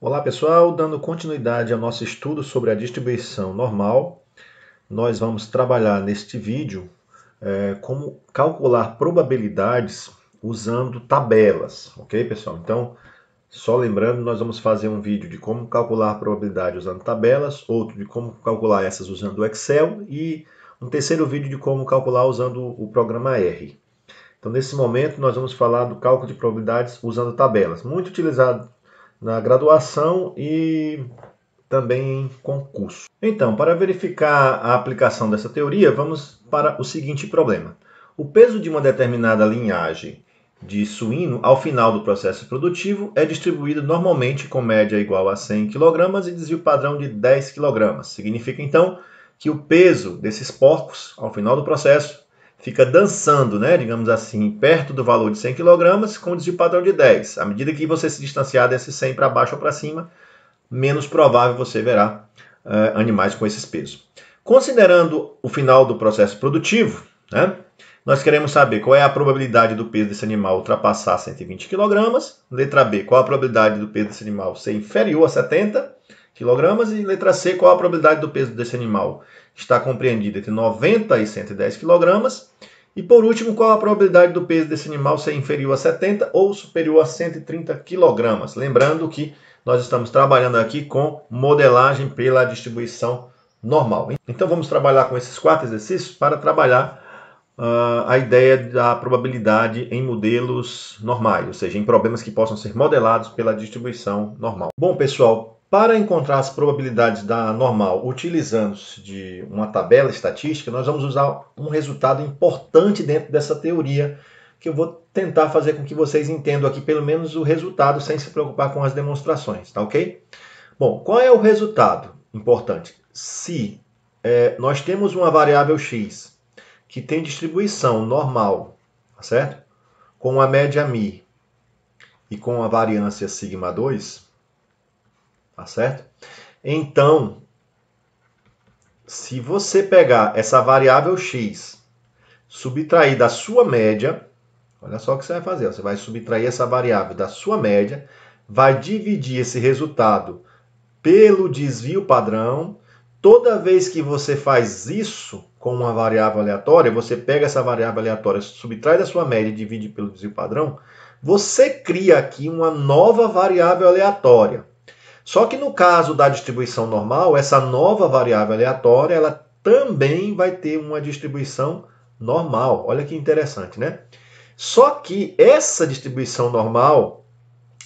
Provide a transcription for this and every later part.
Olá pessoal, dando continuidade ao nosso estudo sobre a distribuição normal, nós vamos trabalhar neste vídeo como calcular probabilidades usando tabelas, ok pessoal? Então, só lembrando, nós vamos fazer um vídeo de como calcular probabilidade usando tabelas, outro de como calcular essas usando o Excel e um terceiro vídeo de como calcular usando o programa R. Então, nesse momento, nós vamos falar do cálculo de probabilidades usando tabelas, muito utilizado na graduação e também em concurso. Então, para verificar a aplicação dessa teoria, vamos para o seguinte problema. O peso de uma determinada linhagem de suíno ao final do processo produtivo é distribuído normalmente com média igual a 100 kg e desvio padrão de 10 kg. Significa, então, que o peso desses porcos ao final do processo fica dançando, né, digamos assim, perto do valor de 100 kg com desvio padrão de 10. À medida que você se distanciar desse 100 para baixo ou para cima, menos provável você verá animais com esses pesos. Considerando o final do processo produtivo, né, nós queremos saber qual é a probabilidade do peso desse animal ultrapassar 120 kg. Letra B, qual a probabilidade do peso desse animal ser inferior a 70 kg. E letra C, qual a probabilidade do peso desse animal estar compreendido entre 90 e 110 kg. E por último, qual a probabilidade do peso desse animal ser inferior a 70 ou superior a 130 kg. Lembrando que nós estamos trabalhando aqui com modelagem pela distribuição normal. Então vamos trabalhar com esses 4 exercícios para trabalhar a ideia da probabilidade em modelos normais, ou seja, em problemas que possam ser modelados pela distribuição normal. Bom, pessoal, para encontrar as probabilidades da normal utilizando-se de uma tabela estatística, nós vamos usar um resultado importante dentro dessa teoria, que eu vou tentar fazer com que vocês entendam aqui pelo menos o resultado sem se preocupar com as demonstrações, tá ok? Bom, qual é o resultado importante? Se nós temos uma variável x que tem distribuição normal, tá certo? Com a média μ e com a variância sigma 2, tá certo? Então, se você pegar essa variável x, subtrair da sua média, olha só o que você vai fazer, você vai subtrair essa variável da sua média, vai dividir esse resultado pelo desvio padrão. Toda vez que você faz isso com uma variável aleatória, você pega essa variável aleatória, subtrai da sua média e divide pelo desvio padrão, você cria aqui uma nova variável aleatória. Só que no caso da distribuição normal, essa nova variável aleatória, ela também vai ter uma distribuição normal. Olha que interessante, né? Só que essa distribuição normal,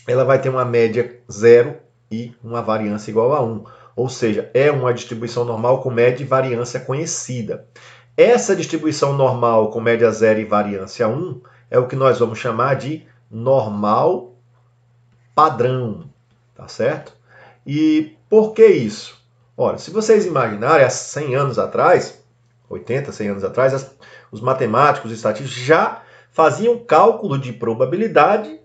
ela vai ter uma média 0 e uma variância igual a 1. Ou seja, é uma distribuição normal com média e variância conhecida. Essa distribuição normal com média 0 e variância 1 é o que nós vamos chamar de normal padrão, tá certo? E por que isso? Ora, se vocês imaginarem, há 100 anos atrás, 80, 100 anos atrás, os matemáticos e estatísticos já faziam cálculo de probabilidade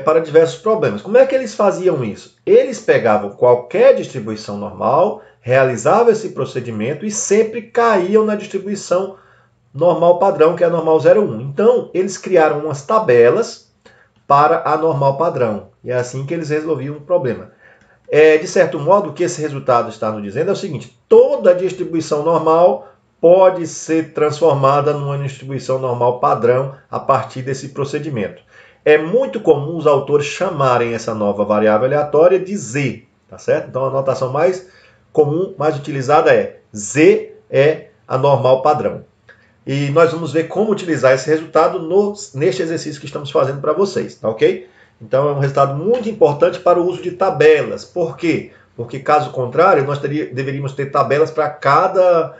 para diversos problemas. Como é que eles faziam isso? Eles pegavam qualquer distribuição normal, realizavam esse procedimento e sempre caíam na distribuição normal padrão, que é a normal 0,1. Então, eles criaram umas tabelas para a normal padrão. E é assim que eles resolviam o problema. De certo modo, o que esse resultado está nos dizendo é o seguinte: toda distribuição normal pode ser transformada numa distribuição normal padrão a partir desse procedimento. É muito comum os autores chamarem essa nova variável aleatória de Z, tá certo? Então a notação mais comum, mais utilizada é Z é a normal padrão. E nós vamos ver como utilizar esse resultado neste exercício que estamos fazendo para vocês, tá ok? Então é um resultado muito importante para o uso de tabelas. Por quê? Porque caso contrário, nós deveríamos ter tabelas para cada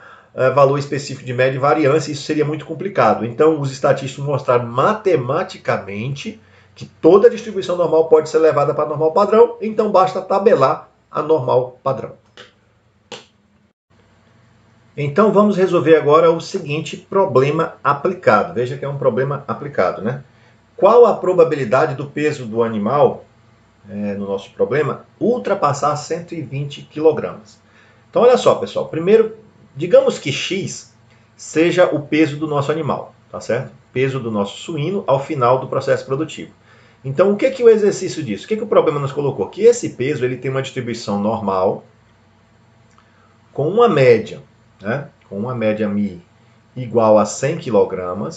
valor específico de média e variância, e isso seria muito complicado. Então os estatísticos mostraram matematicamente que toda distribuição normal pode ser levada para a normal padrão, então basta tabelar a normal padrão. Então vamos resolver agora o seguinte problema aplicado. Veja que é um problema aplicado, né? Qual a probabilidade do peso do animal, no nosso problema, ultrapassar 120 kg? Então olha só, pessoal. Primeiro, digamos que x seja o peso do nosso animal, tá certo? Peso do nosso suíno ao final do processo produtivo. Então, o que que o exercício diz? O que que o problema nos colocou? Que esse peso ele tem uma distribuição normal com uma média, né? Com uma média μ igual a 100 kg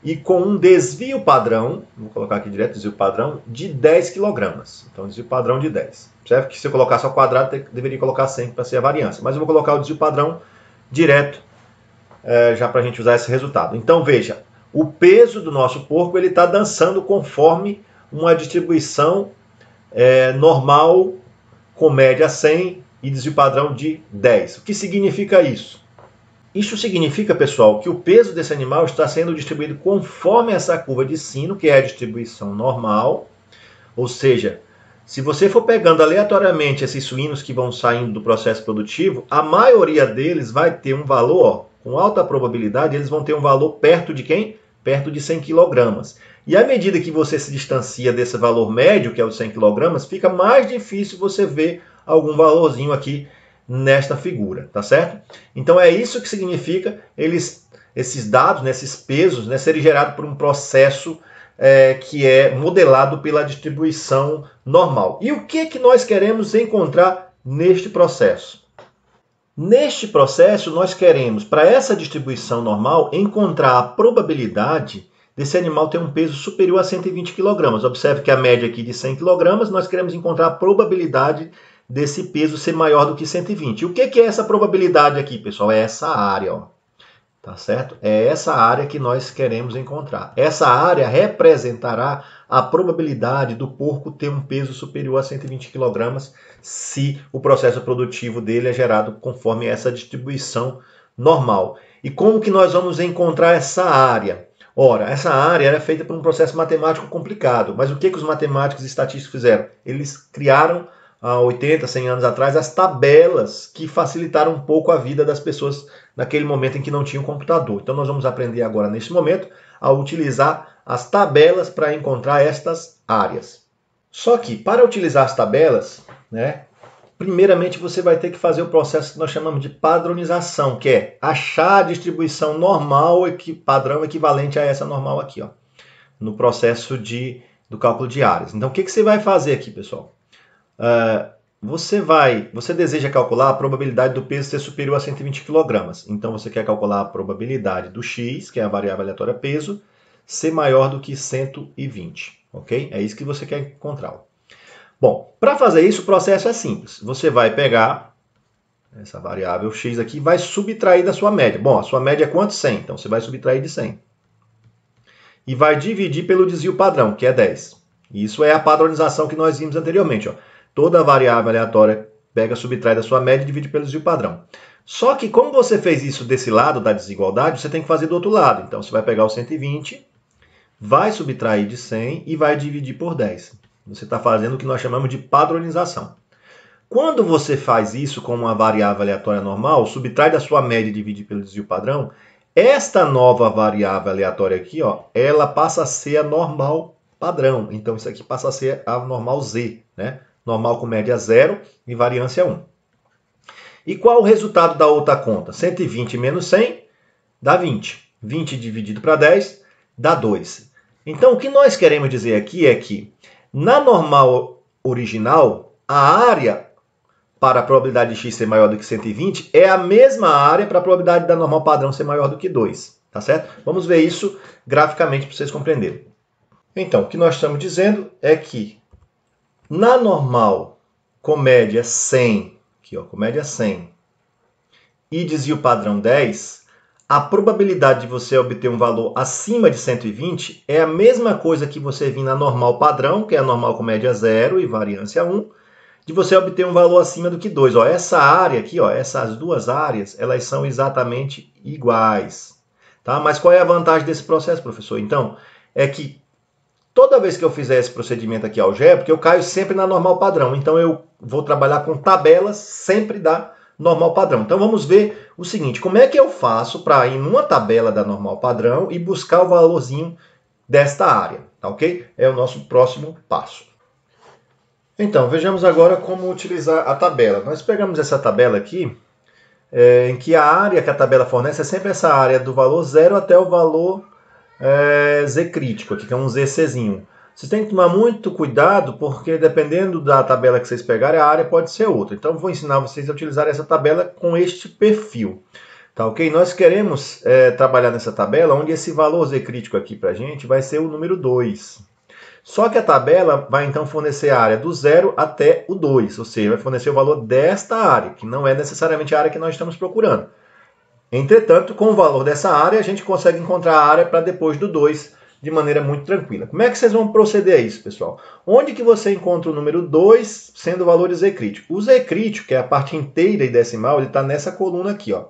e com um desvio padrão, vou colocar aqui direto, desvio padrão, de 10 kg. Então, desvio padrão de 10. Certo? Que se eu colocasse ao quadrado, deveria colocar 100 para ser a variância. Mas eu vou colocar o desvio padrão direto, já para a gente usar esse resultado. Então, veja, o peso do nosso porco ele está dançando conforme uma distribuição normal, com média 100 e desvio padrão de 10. O que significa isso? Isso significa, pessoal, que o peso desse animal está sendo distribuído conforme essa curva de sino, que é a distribuição normal. Ou seja, se você for pegando aleatoriamente esses suínos que vão saindo do processo produtivo, a maioria deles vai ter um valor, com alta probabilidade, eles vão ter um valor perto de quem? Perto de 100 kg. E à medida que você se distancia desse valor médio, que é o 100 kg, fica mais difícil você ver algum valorzinho aqui nesta figura, tá certo? Então é isso que significa esses dados, esses pesos, serem gerados por um processo que é modelado pela distribuição normal. E o que nós queremos encontrar neste processo? Neste processo, nós queremos, para essa distribuição normal, encontrar a probabilidade desse animal ter um peso superior a 120 kg. Observe que a média aqui de 100 kg, nós queremos encontrar a probabilidade desse peso ser maior do que 120. E o que é essa probabilidade aqui, pessoal? É essa área, ó. Tá certo? É essa área que nós queremos encontrar. Essa área representará a probabilidade do porco ter um peso superior a 120 kg se o processo produtivo dele é gerado conforme essa distribuição normal. E como que nós vamos encontrar essa área? Ora, essa área era feita por um processo matemático complicado, mas o que os matemáticos e estatísticos fizeram? Eles criaram há 80, 100 anos atrás, as tabelas que facilitaram um pouco a vida das pessoas naquele momento em que não tinham computador. Então nós vamos aprender agora, neste momento, a utilizar as tabelas para encontrar estas áreas. Só que, para utilizar as tabelas, primeiramente você vai ter que fazer o processo que nós chamamos de padronização, que é achar a distribuição normal, padrão equivalente a essa normal aqui, ó, no processo do cálculo de áreas. Então o que você vai fazer aqui, pessoal? Você deseja calcular a probabilidade do peso ser superior a 120 kg. Então você quer calcular a probabilidade do x, que é a variável aleatória peso, ser maior do que 120, ok? É isso que você quer encontrar. Bom, para fazer isso o processo é simples. Você vai pegar essa variável x aqui e vai subtrair da sua média. Bom, a sua média é quanto? 100. Então você vai subtrair de 100. E vai dividir pelo desvio padrão, que é 10. Isso é a padronização que nós vimos anteriormente, ó. Toda variável aleatória pega, subtrai da sua média e divide pelo desvio padrão. Só que como você fez isso desse lado da desigualdade, você tem que fazer do outro lado. Então você vai pegar o 120, vai subtrair de 100 e vai dividir por 10. Você está fazendo o que nós chamamos de padronização. Quando você faz isso com uma variável aleatória normal, subtrai da sua média e divide pelo desvio padrão, esta nova variável aleatória aqui, ó, ela passa a ser a normal padrão. Então isso aqui passa a ser a normal Z, Normal com média 0 e variância 1. E qual o resultado da outra conta? 120 menos 100 dá 20. 20 dividido para 10 dá 2. Então, o que nós queremos dizer aqui é que, na normal original, a área para a probabilidade de x ser maior do que 120 é a mesma área para a probabilidade da normal padrão ser maior do que 2. Tá certo? Vamos ver isso graficamente para vocês compreenderem. Então, o que nós estamos dizendo é que na normal com média 100, aqui, ó, com média 100, e desvio padrão 10, a probabilidade de você obter um valor acima de 120 é a mesma coisa que você vir na normal padrão, que é a normal com média 0 e variância 1, de você obter um valor acima do que 2. Ó, essa área aqui, ó, essas duas áreas, elas são exatamente iguais. Tá? Mas qual é a vantagem desse processo, professor? Então, é que toda vez que eu fizer esse procedimento aqui algébrico, eu caio sempre na normal padrão. Então, eu vou trabalhar com tabelas sempre da normal padrão. Então, vamos ver o seguinte. Como é que eu faço para ir numa tabela da normal padrão e buscar o valorzinho desta área? Tá ok? É o nosso próximo passo. Então, vejamos agora como utilizar a tabela. Nós pegamos essa tabela aqui, em que a área que a tabela fornece é sempre essa área do valor 0 até o valor Z crítico aqui, que é um ZCzinho. Vocês têm que tomar muito cuidado, porque dependendo da tabela que vocês pegarem, a área pode ser outra. Então, vou ensinar vocês a utilizar essa tabela com este perfil. Tá ok? Nós queremos trabalhar nessa tabela, onde esse valor Z crítico aqui para a gente vai ser o número 2. Só que a tabela vai então fornecer a área do 0 até o 2, ou seja, vai fornecer o valor desta área, que não é necessariamente a área que nós estamos procurando. Entretanto, com o valor dessa área, a gente consegue encontrar a área para depois do 2 de maneira muito tranquila. Como é que vocês vão proceder a isso, pessoal? Onde que você encontra o número 2 sendo o valor de Z crítico? O Z crítico, que é a parte inteira e decimal, ele está nessa coluna aqui, ó.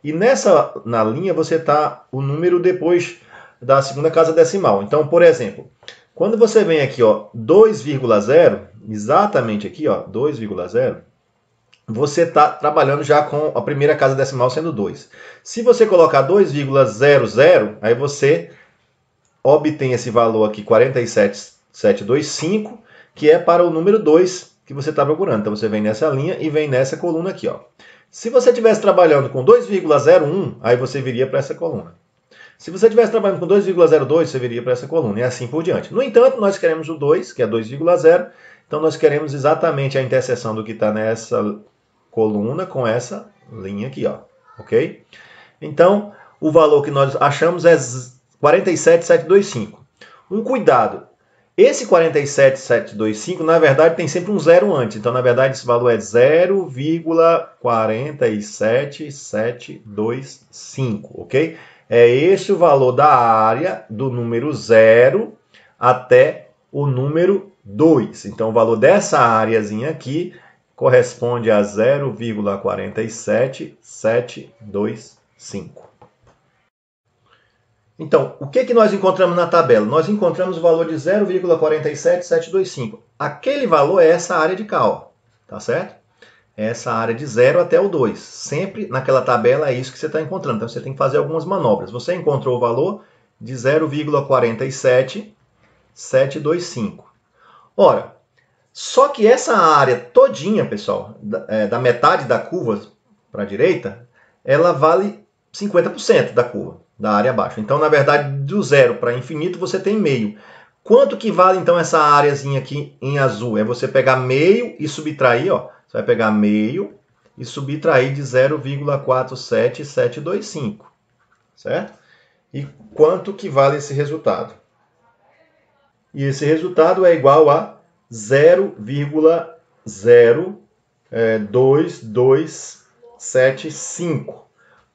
E na linha você está o número depois da segunda casa decimal. Então, por exemplo, quando você vem aqui, ó, 2,0, exatamente aqui, ó, 2,0, você está trabalhando já com a primeira casa decimal sendo 2. Se você colocar 2,00, aí você obtém esse valor aqui, 47,725, que é para o número 2 que você está procurando. Então, você vem nessa linha e vem nessa coluna aqui, ó. Se você estivesse trabalhando com 2,01, aí você viria para essa coluna. Se você estivesse trabalhando com 2,02, você viria para essa coluna, e assim por diante. No entanto, nós queremos o 2, que é 2,0, então nós queremos exatamente a interseção do que está nessa coluna com essa linha aqui, ó, ok? Então, o valor que nós achamos é 47,725. Um cuidado, esse 47,725, na verdade, tem sempre um zero antes. Então, na verdade, esse valor é 0,47725, ok? É esse o valor da área do número 0 até o número 2. Então, o valor dessa áreazinha aqui corresponde a 0,47725. Então, o que nós encontramos na tabela? Nós encontramos o valor de 0,47725. Aquele valor é essa área de cá, ó, tá certo? Essa área de 0 até o 2. Sempre naquela tabela é isso que você está encontrando. Então, você tem que fazer algumas manobras. Você encontrou o valor de 0,47725. Ora, só que essa área todinha, pessoal, da metade da curva para a direita, ela vale 50% da curva, da área abaixo. Então, na verdade, do 0 para infinito, você tem meio. Quanto que vale, então, essa áreazinha aqui em azul? É você pegar meio e subtrair, ó. Você vai pegar meio e subtrair de 0,47725, certo? E quanto que vale esse resultado? E esse resultado é igual a 0,2275.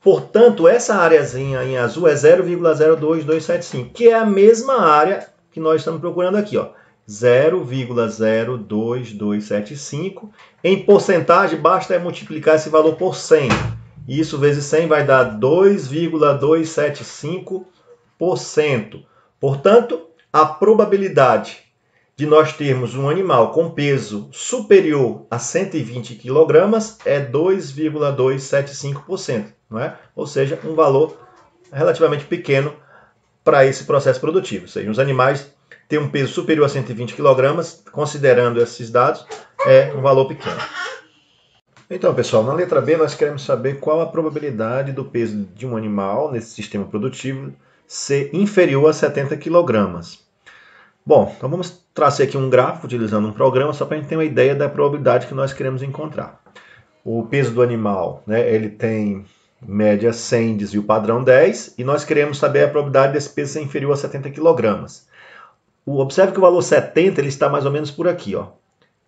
Portanto, essa áreazinha em azul é 0,02275, que é a mesma área que nós estamos procurando aqui, ó. 0,02275. Em porcentagem, basta multiplicar esse valor por 100. E isso vezes 100 vai dar 2,275%. Portanto, a probabilidade de nós termos um animal com peso superior a 120 kg é 2,275%, não é? Ou seja, um valor relativamente pequeno para esse processo produtivo. Ou seja, os animais têm um peso superior a 120 kg, considerando esses dados, é um valor pequeno. Então, pessoal, na letra B nós queremos saber qual a probabilidade do peso de um animal nesse sistema produtivo ser inferior a 70 kg. Bom, então vamos traçar aqui um gráfico utilizando um programa só para a gente ter uma ideia da probabilidade que nós queremos encontrar. O peso do animal, né, ele tem média 100, desvio padrão 10, e nós queremos saber a probabilidade desse peso ser inferior a 70 kg. Observe que o valor 70 ele está mais ou menos por aqui, ó.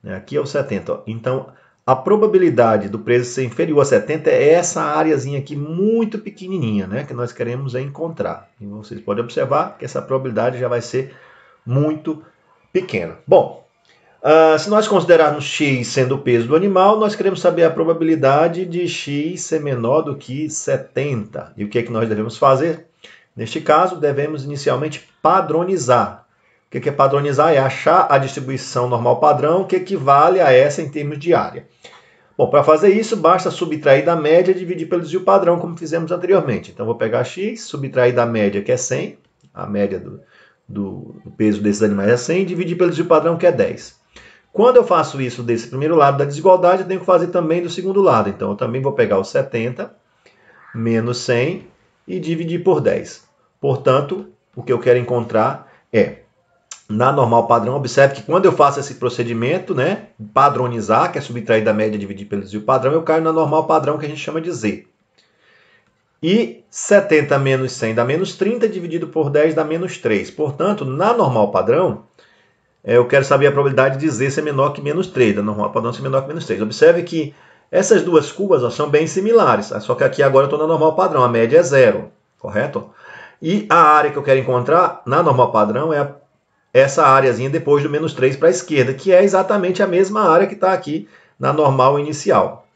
Aqui é o 70, ó. Então, a probabilidade do peso ser inferior a 70 é essa áreazinha aqui muito pequenininha, né, que nós queremos encontrar. E vocês podem observar que essa probabilidade já vai ser muito pequena. Bom, se nós considerarmos x sendo o peso do animal, nós queremos saber a probabilidade de x ser menor do que 70. E o que é que nós devemos fazer? Neste caso, devemos inicialmente padronizar. O que é padronizar? É achar a distribuição normal padrão que equivale a essa em termos de área. Bom, para fazer isso, basta subtrair da média e dividir pelo desvio padrão, como fizemos anteriormente. Então, vou pegar x, subtrair da média, que é 100, a média do peso desses animais é 100, e dividir pelo desvio padrão, que é 10. Quando eu faço isso desse primeiro lado da desigualdade, eu tenho que fazer também do segundo lado. Então, eu também vou pegar o 70 menos 100 e dividir por 10. Portanto, o que eu quero encontrar é, na normal padrão, observe que quando eu faço esse procedimento, né, padronizar, que é subtrair da média dividir pelo desvio padrão, eu caio na normal padrão, que a gente chama de Z. E 70 menos 100 dá menos 30, dividido por 10 dá menos 3. Portanto, na normal padrão, eu quero saber a probabilidade de Z ser menor que menos 3, da normal padrão ser menor que menos 3. Observe que essas duas curvas são bem similares, só que aqui agora eu estou na normal padrão, a média é zero, correto? E a área que eu quero encontrar na normal padrão é essa áreazinha depois do menos 3 para a esquerda, que é exatamente a mesma área que está aqui na normal inicial.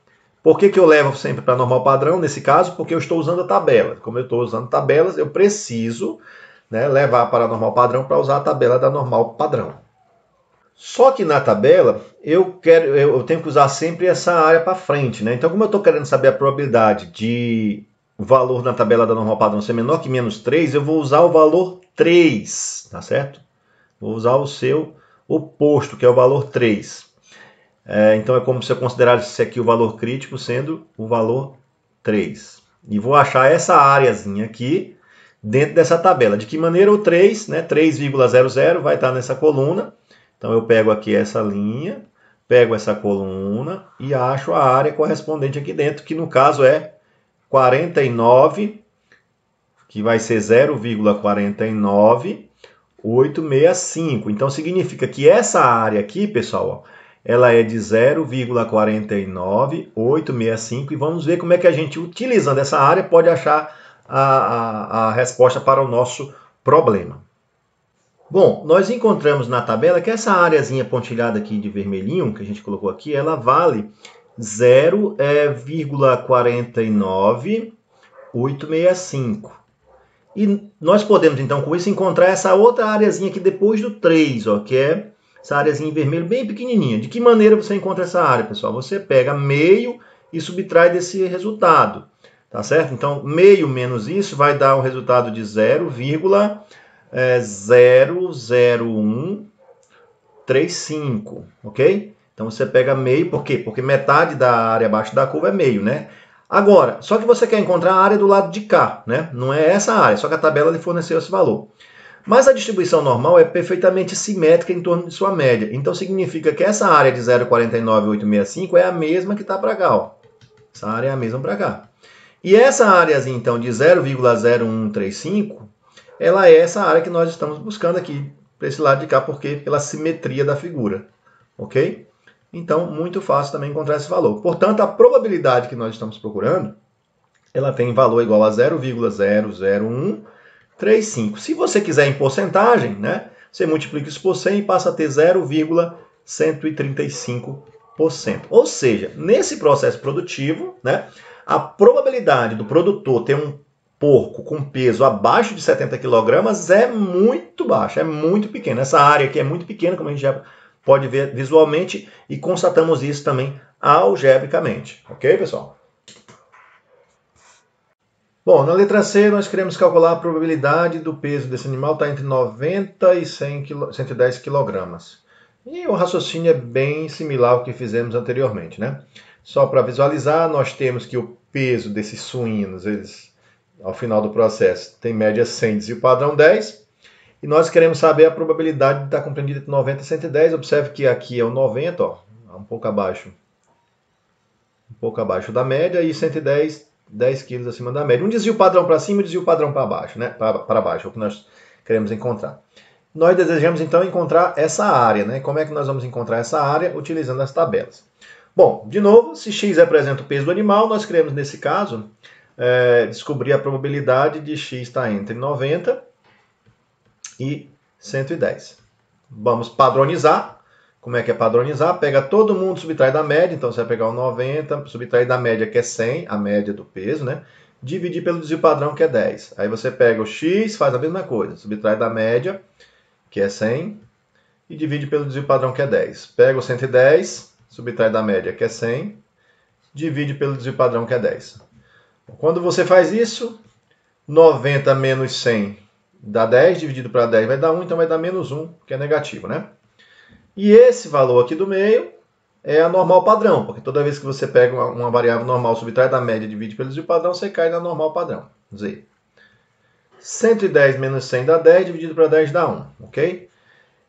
Por que eu levo sempre para a normal padrão nesse caso? Porque eu estou usando a tabela. Como eu estou usando tabelas, eu preciso, né, levar para a normal padrão para usar a tabela da normal padrão. Só que na tabela eu tenho que usar sempre essa área para frente, né? Então, como eu estou querendo saber a probabilidade de o valor na tabela da normal padrão ser menor que menos 3, eu vou usar o valor 3, tá certo? Vou usar o seu oposto, que é o valor 3. Então é como se eu considerasse aqui o valor crítico sendo o valor 3. E vou achar essa áreazinha aqui dentro dessa tabela. De que maneira? O 3, né, 3,00 vai estar nessa coluna. Então eu pego aqui essa linha, pego essa coluna e acho a área correspondente aqui dentro, que no caso é 49, que vai ser 0,49865. Então significa que essa área aqui, pessoal, ela é de 0,49865 e vamos ver como é que a gente, utilizando essa área, pode achar a resposta para o nosso problema. Bom, nós encontramos na tabela que essa areazinha pontilhada aqui de vermelhinho, que a gente colocou aqui, ela vale 0,49865. E nós podemos, então, com isso, encontrar essa outra areazinha aqui depois do 3, ó, que é essa areazinha em vermelho bem pequenininha. De que maneira você encontra essa área, pessoal? Você pega meio e subtrai desse resultado, tá certo? Então, meio menos isso vai dar um resultado de 0,00135, ok? Então, você pega meio, por quê? Porque metade da área abaixo da curva é meio, né? Agora, só que você quer encontrar a área do lado de cá, né? Não é essa área, só que a tabela lhe forneceu esse valor. Mas a distribuição normal é perfeitamente simétrica em torno de sua média. Então significa que essa área de 0,49865 é a mesma que está para cá, ó. Essa área é a mesma para cá. E essa áreazinha, então, de 0,0135, ela é essa área que nós estamos buscando aqui, para esse lado de cá, porque pela simetria da figura, ok? Então, muito fácil também encontrar esse valor. Portanto, a probabilidade que nós estamos procurando, ela tem valor igual a 0,00135. Se você quiser em porcentagem, né, você multiplica isso por 100 e passa a ter 0,135%. Ou seja, nesse processo produtivo, né, a probabilidade do produtor ter um porco com peso abaixo de 70 kg é muito baixa, é muito pequena. Essa área aqui é muito pequena, como a gente já pode ver visualmente, e constatamos isso também algebricamente. Ok, pessoal? Bom, na letra C, nós queremos calcular a probabilidade do peso desse animal estar entre 90 e 110 kg. E o raciocínio é bem similar ao que fizemos anteriormente, né? Só para visualizar, nós temos que o peso desses suínos, eles, ao final do processo, tem média 100, desvio padrão 10. E nós queremos saber a probabilidade de estar compreendida entre 90 e 110. Observe que aqui é o 90, ó, um pouco abaixo da média, e 110, 10 quilos acima da média. Um desvio padrão para cima e um desvio padrão para baixo, né? Para baixo, é o que nós queremos encontrar. Nós desejamos, então, encontrar essa área, né? Como é que nós vamos encontrar essa área? Utilizando as tabelas. Bom, de novo, se x representa o peso do animal, nós queremos, nesse caso, descobrir a probabilidade de x estar entre 90 e 110. Vamos padronizar. Como é que é padronizar? Pega todo mundo, subtrai da média. Então, você vai pegar o 90, subtrair da média, que é 100, a média do peso, né? Dividir pelo desvio padrão, que é 10. Aí você pega o x, faz a mesma coisa. Subtrai da média, que é 100, e divide pelo desvio padrão, que é 10. Pega o 110, subtrai da média, que é 100, divide pelo desvio padrão, que é 10. Quando você faz isso, 90 menos 100 dá 10, dividido para 10 vai dar 1, então vai dar menos 1, que é negativo, né? E esse valor aqui do meio é a normal padrão, porque toda vez que você pega uma variável normal, subtrai da média e divide pelo desvio padrão, você cai na normal padrão, Z. 110 menos 100 dá 10, dividido para 10 dá 1, ok?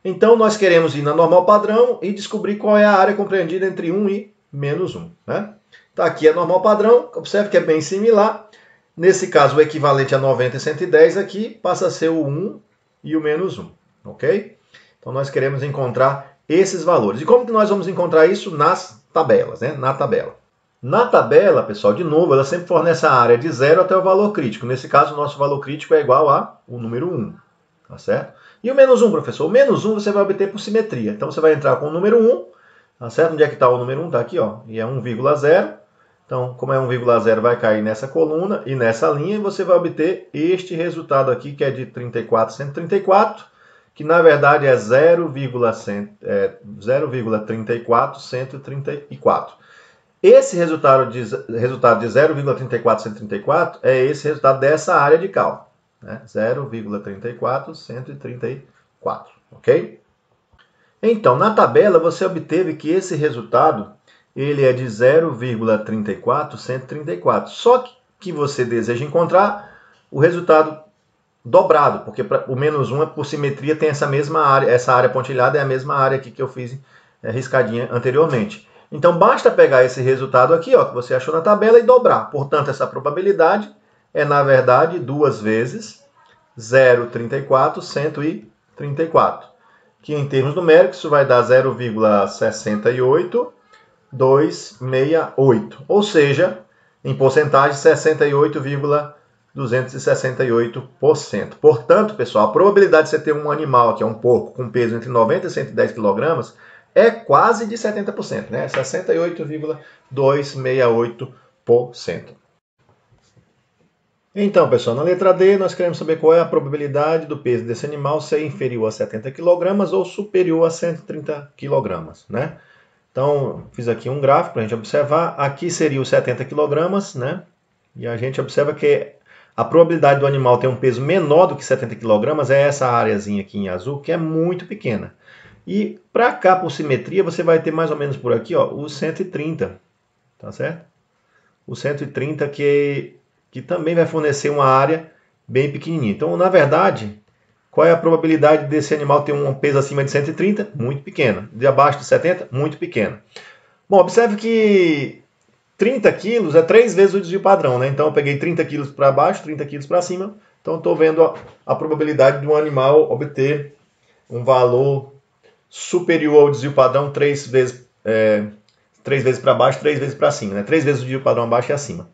Então, nós queremos ir na normal padrão e descobrir qual é a área compreendida entre 1 e menos 1, né? Então, aqui é normal padrão, observe que é bem similar. Nesse caso, o equivalente a 90 e 110 aqui passa a ser o 1 e o menos 1, ok? Então, nós queremos encontrar esses valores. E como que nós vamos encontrar isso? Nas tabelas, né? Na tabela. Na tabela, pessoal, de novo, ela sempre fornece a área de 0 até o valor crítico. Nesse caso, o nosso valor crítico é igual ao número 1, tá certo? E o menos 1, professor? O menos 1 você vai obter por simetria. Então, você vai entrar com o número 1, tá certo? Onde é que está o número 1? Está aqui, ó, e é 1,0. Então, como é 1,0, vai cair nessa coluna e nessa linha, e você vai obter este resultado aqui, que é de 34,134, que na verdade é 0,34134. Esse resultado de 0,34134 é esse resultado dessa área de cálculo, né? 0,34134, ok? Então, na tabela, você obteve que esse resultado ele é de 0,34134. Só que você deseja encontrar o resultado dobrado, porque o menos 1 por simetria tem essa mesma área, essa área pontilhada é a mesma área aqui que eu fiz riscadinha anteriormente. Então, basta pegar esse resultado aqui, ó, que você achou na tabela, e dobrar. Portanto, essa probabilidade é, na verdade, 2 vezes 0,34134, que em termos numéricos isso vai dar 0,68268, ou seja, em porcentagem, 68,268%. Portanto, pessoal, a probabilidade de você ter um animal, que é um porco, com peso entre 90 e 110 kg, é quase de 70%, né? 68,268%. Então, pessoal, na letra D, nós queremos saber qual é a probabilidade do peso desse animal ser inferior a 70 kg ou superior a 130 kg, né? Então, fiz aqui um gráfico para a gente observar. Aqui seria os 70 kg, né? E a gente observa que a probabilidade do animal ter um peso menor do que 70 kg é essa areazinha aqui em azul, que é muito pequena. E para cá, por simetria, você vai ter mais ou menos por aqui, ó, o 130, tá certo? O 130 que também vai fornecer uma área bem pequenininha. Então, na verdade, qual é a probabilidade desse animal ter um peso acima de 130? Muito pequena. De abaixo de 70? Muito pequena. Bom, observe que 30 quilos é 3 vezes o desvio padrão, né? Então, eu peguei 30 quilos para baixo, 30 quilos para cima. Então, estou vendo a probabilidade de um animal obter um valor superior ao desvio padrão 3 vezes para baixo, 3 vezes para cima, né? 3 vezes o desvio padrão abaixo e acima.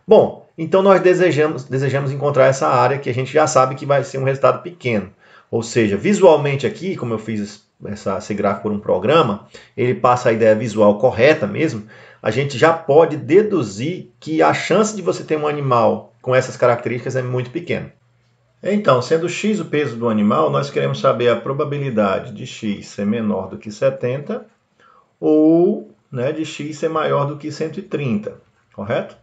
Bom, então nós desejamos encontrar essa área que a gente já sabe que vai ser um resultado pequeno. Ou seja, visualmente aqui, como eu fiz esse gráfico por um programa, ele passa a ideia visual correta mesmo, a gente já pode deduzir que a chance de você ter um animal com essas características é muito pequena. Então, sendo x o peso do animal, nós queremos saber a probabilidade de x ser menor do que 70 ou, né, de x ser maior do que 130, correto?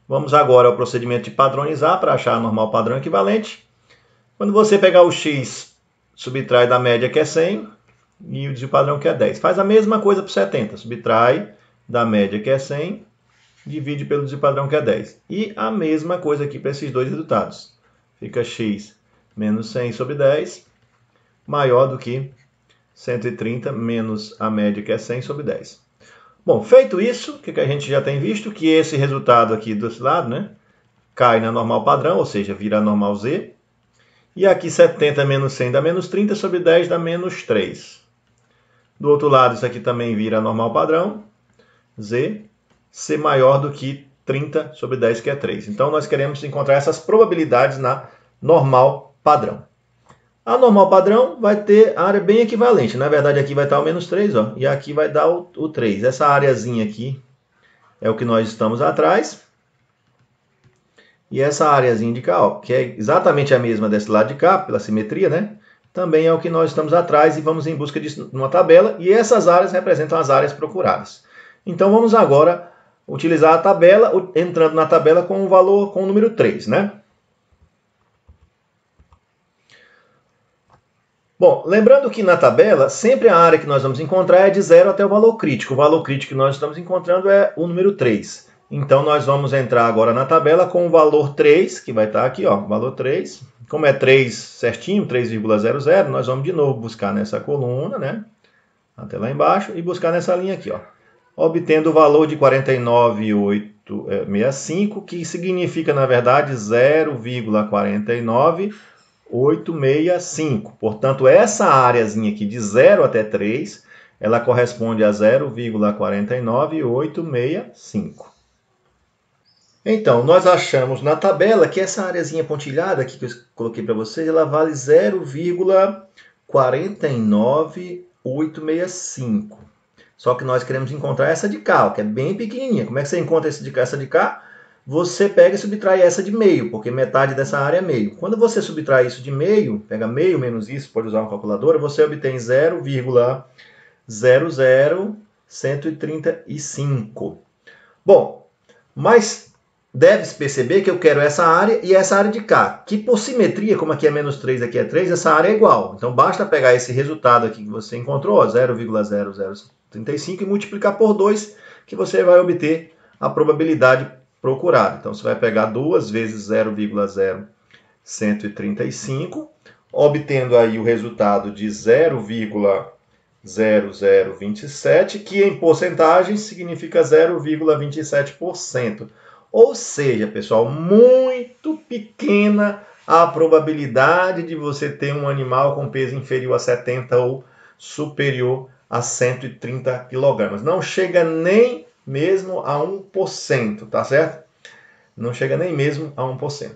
Vamos agora ao procedimento de padronizar para achar a normal padrão equivalente. Quando você pegar o x, subtrai da média que é 100 e o desvio padrão que é 10. Faz a mesma coisa para 70. Subtrai da média que é 100, divide pelo desvio padrão que é 10. E a mesma coisa aqui para esses dois resultados. Fica x menos 100 sobre 10 maior do que 130 menos a média que é 100 sobre 10. Bom, feito isso, o que a gente já tem visto? Que esse resultado aqui desse lado, né, cai na normal padrão, ou seja, vira a normal z. E aqui 70 menos 100 dá menos 30 sobre 10 dá menos 3. Do outro lado, isso aqui também vira a normal padrão, z, ser maior do que 30 sobre 10, que é 3. Então, nós queremos encontrar essas probabilidades na normal padrão. A normal padrão vai ter área bem equivalente. Na verdade, aqui vai estar o menos 3, ó, e aqui vai dar o 3. Essa areazinha aqui é o que nós estamos atrás. E essa areazinha de cá, ó, que é exatamente a mesma desse lado de cá, pela simetria, né? Também é o que nós estamos atrás e vamos em busca disso numa tabela. E essas áreas representam as áreas procuradas. Então, vamos agora utilizar a tabela, entrando na tabela com o valor, com o número 3, né? Bom, lembrando que na tabela, sempre a área que nós vamos encontrar é de 0 até o valor crítico. O valor crítico que nós estamos encontrando é o número 3. Então, nós vamos entrar agora na tabela com o valor 3, que vai estar aqui, ó, valor 3, Como é 3 certinho, 3,00, nós vamos de novo buscar nessa coluna, né? Até lá embaixo, e buscar nessa linha aqui, ó. Obtendo o valor de 49,865, que significa, na verdade, 0,49865. Portanto, essa áreazinha aqui de 0 até 3, ela corresponde a 0,49865. Então, nós achamos na tabela que essa areazinha pontilhada aqui que eu coloquei para vocês, ela vale 0,49865. Só que nós queremos encontrar essa de cá, que é bem pequenininha. Como é que você encontra essa de cá? Você pega e subtrai essa de meio, porque metade dessa área é meio. Quando você subtrai isso de meio, pega meio menos isso, pode usar uma calculadora, você obtém 0,00135. Bom, mas deve-se perceber que eu quero essa área e essa área de cá. Que por simetria, como aqui é menos 3, aqui é 3, essa área é igual. Então basta pegar esse resultado aqui que você encontrou, 0,0035, e multiplicar por 2, que você vai obter a probabilidade procurada. Então você vai pegar 2 vezes 0,0135, obtendo aí o resultado de 0,0027, que em porcentagem significa 0,27%. Ou seja, pessoal, muito pequena a probabilidade de você ter um animal com peso inferior a 70 ou superior a 130 kg. Não chega nem mesmo a 1%, tá certo? Não chega nem mesmo a 1%.